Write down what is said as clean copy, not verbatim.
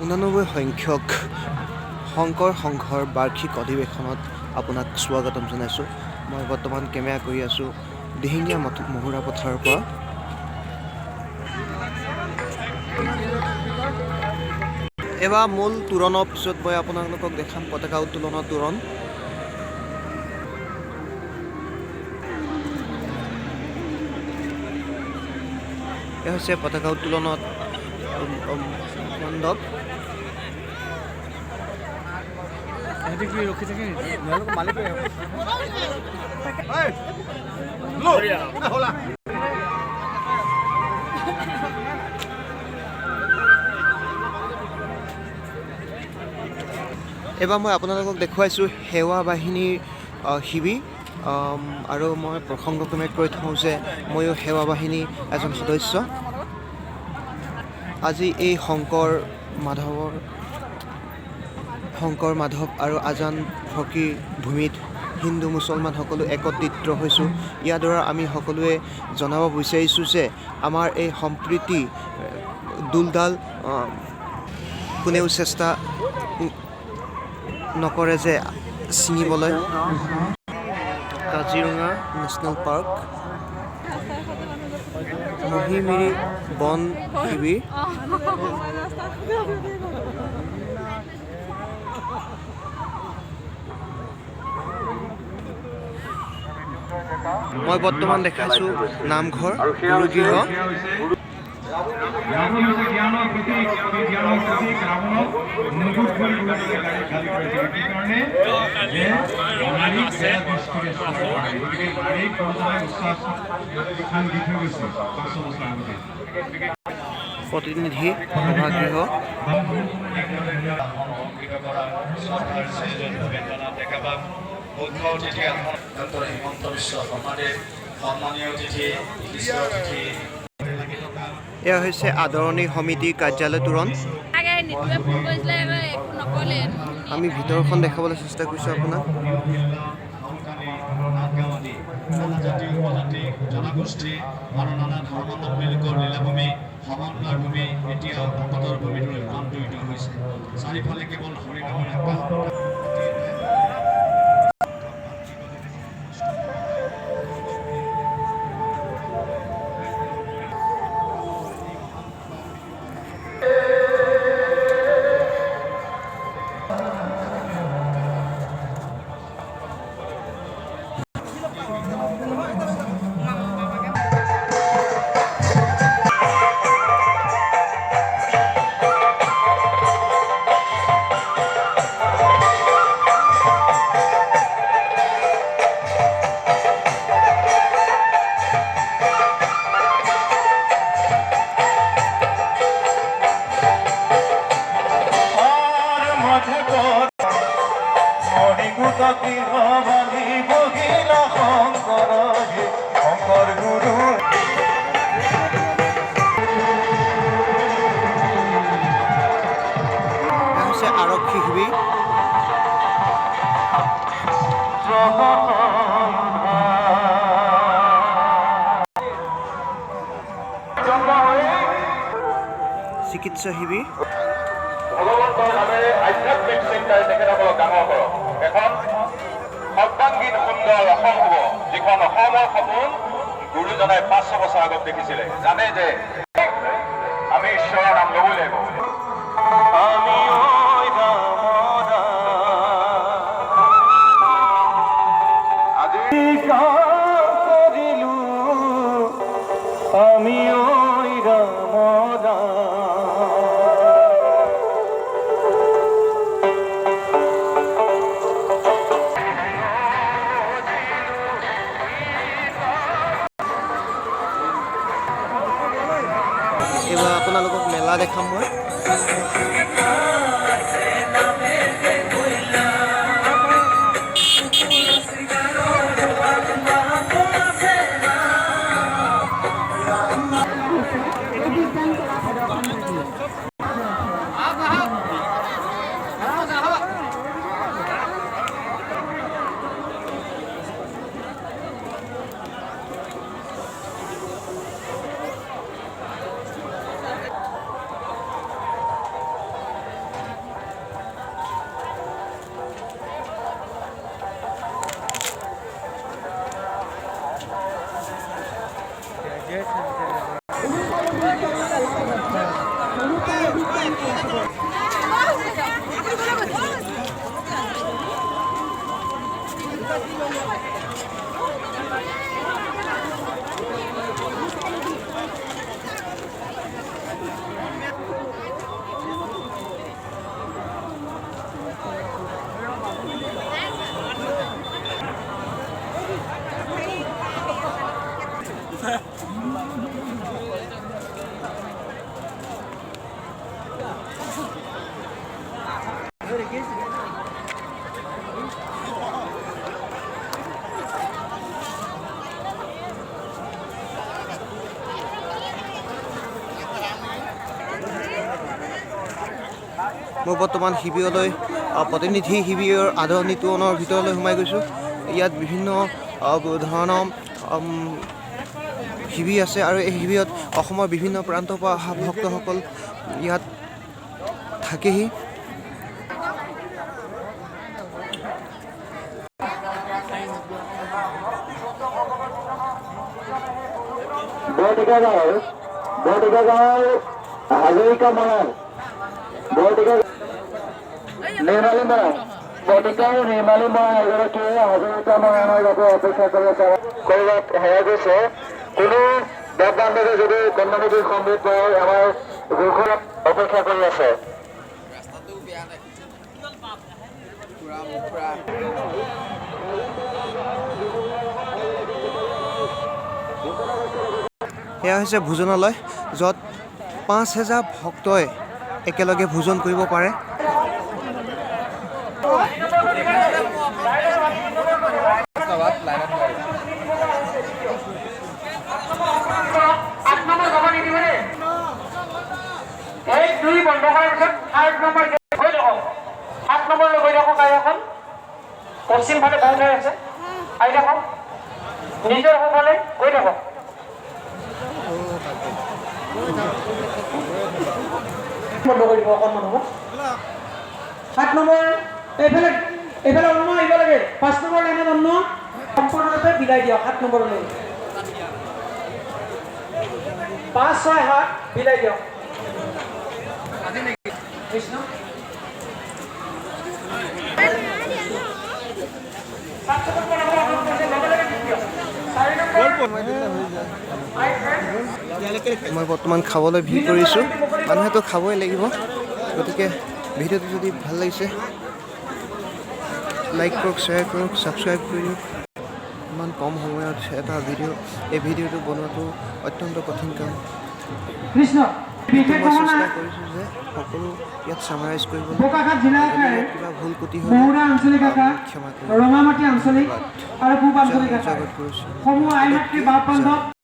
89 সংখ্যক শংকৰ সংঘৰ বাৰ্ষিক অধিৱেশনত আপোনাক স্বাগতম জনাইছোঁ। মই বৰ্তমান কেমেৰা কৰি আছোঁ দিহিঙীয়া মহুৰা পথাৰৰ পৰা। এবাৰ মূল তোৰণৰ পিছত মই আপোনালোকক দেখাম পতাকা উত্তোলনৰ তোৰণ। এয়া হৈছে পতাকা উত্তোলনত মণ্ডপ। এবাৰ মই আপোনালোকক দেখুৱাইছোঁ সেৱা বাহিনীৰ শিবিৰ আৰু মই প্ৰসংগক্ৰমে কৈ থওঁ যে ময়ো সেৱা বাহিনীৰ এজন সদস্য। আজি এই শংকৰ মাধৱ আৰু আজান ফকীৰ ভূমিত হিন্দু মুছলমান সকলো একত্ৰিত হৈছোঁ। ইয়াৰ দ্বাৰা আমি সকলোৱে জনাব বিচাৰিছোঁ যে আমাৰ এই সম্প্ৰীতি দুলডাল কোনেও চেষ্টা নকৰে যে ছিঙিবলৈ। কাজিৰঙা নেশ্যনেল পাৰ্ক, মহিমিৰি বন শিবিৰ, মই বৰ্তমান দেখাইছোঁ নামঘৰ গুৰুগৃহ। প্ৰতিনিধি সভাগৃহ, মুখ্য অতিথি ডক্টৰ হিমন্ত বিশ্ব শৰ্মাদেৱ, সন্মানীয় অতিথি এয়া হৈছে আদৰণি সমিতিৰ কাৰ্যালয় তোৰণ। আমি ভিতৰখন দেখাবলৈ চেষ্টা কৰিছোঁ আপোনাক। জনজাতি উপজাতি জনগোষ্ঠী আৰু নানা ধৰ্মাৱলম্বী লোকৰ লীলাভূমি সমন্বয়ৰ ভূমি এতিয়া ভকতৰ ভূমিলৈ ৰূপান্তৰিত হৈছে। চাৰিওফালে কেৱল হৰিনামৰ আকাশ। আৰক্ষী শিবিৰ, চিকিৎসা শিবিৰ, ভগৱন্তৰ নামেৰে আধ্যাত্মিক চিন্তাই তেখেতসকলক ডাঙৰ কৰক। এখন সৰ্বাংগীন সুন্দৰ অসম হ'ব, যিখন অসমৰ সপোন গুৰুজনাই 500 বছৰ আগত দেখিছিলে। জানে যে আমি ঈশ্বৰৰ নাম ল'ব লাগিব। এইবাৰ আপোনালোকক মেলা দেখাম মই। মই বৰ্তমান শিবিৰলৈ প্ৰতিনিধি শিবিৰৰ আদৰণি তোৰণৰ ভিতৰলৈ সোমাই গৈছোঁ। ইয়াত বিভিন্ন ধৰণৰ শিবিৰ আছে আৰু এই শিবিৰত অসমৰ বিভিন্ন প্ৰান্তৰ পৰা অহা ভক্তসকল ইয়াত থাকেহি। বৰটিকা গাঁৱৰ হাজৰিকা মৰাণ নিৰ্মালী মৰাণ বৰটিকাৰ নিৰ্মালী মৰাণ এগৰাকীয়ে হাজৰিকা মৰাণৰ বাবে অপেক্ষা কৰিব হেৰাই গৈছে। কোনো দেৱ বান্ধৱে যদি কমিউনিটি সম্মিলিত হৈ আমাৰ ঘৰখনত অপেক্ষা কৰি আছে। এয়া হৈছে ভোজনালয়, য'ত 5,000 ভক্তই একেলগে ভোজন কৰিব পাৰে। পশ্চিম ফালে বহু ঠাই আছে, আহি থাকক নিজৰ সোঁফালে গৈ থাকক। বন্ধ কৰি দিব অকণমান হ'ব। 7 নম্বৰ এইফালে অন্ন আহিব লাগে। 5 নম্বৰ লাইনত অন্ন সম্পূৰ্ণৰূপে বিলাই দিয়ক। 7 নম্বৰলৈ 5, 6, 7 বিলাই দিয়ক। কৃষ্ণ মই বৰ্তমান খাবলৈ ভিৰ কৰিছোঁ। মানুহেতো খাবই লাগিব, গতিকে ভিডিঅ'টো যদি ভাল লাগিছে লাইক কৰক, শ্বেয়াৰ কৰক, ছাবস্ক্ৰাইব কৰি দিয়ক। ইমান কম সময়ত এটা এই ভিডিঅ'টো বনোৱাটো অত্যন্ত কঠিন কাম। কৃষ্ণ মই চেষ্টা কৰিছোঁ যে সকলো ইয়াত ছামাৰাইজ কৰিবলৈ। কিবা ভুল ক্ৰুটি হ'লে ক্ষমা কৰিব। ৰঙামাটি আঞ্চলিক আৰু পূব আঞ্চলিক জগত কৰিছোঁ। সমূহ আইন বাপ বান্ধৱ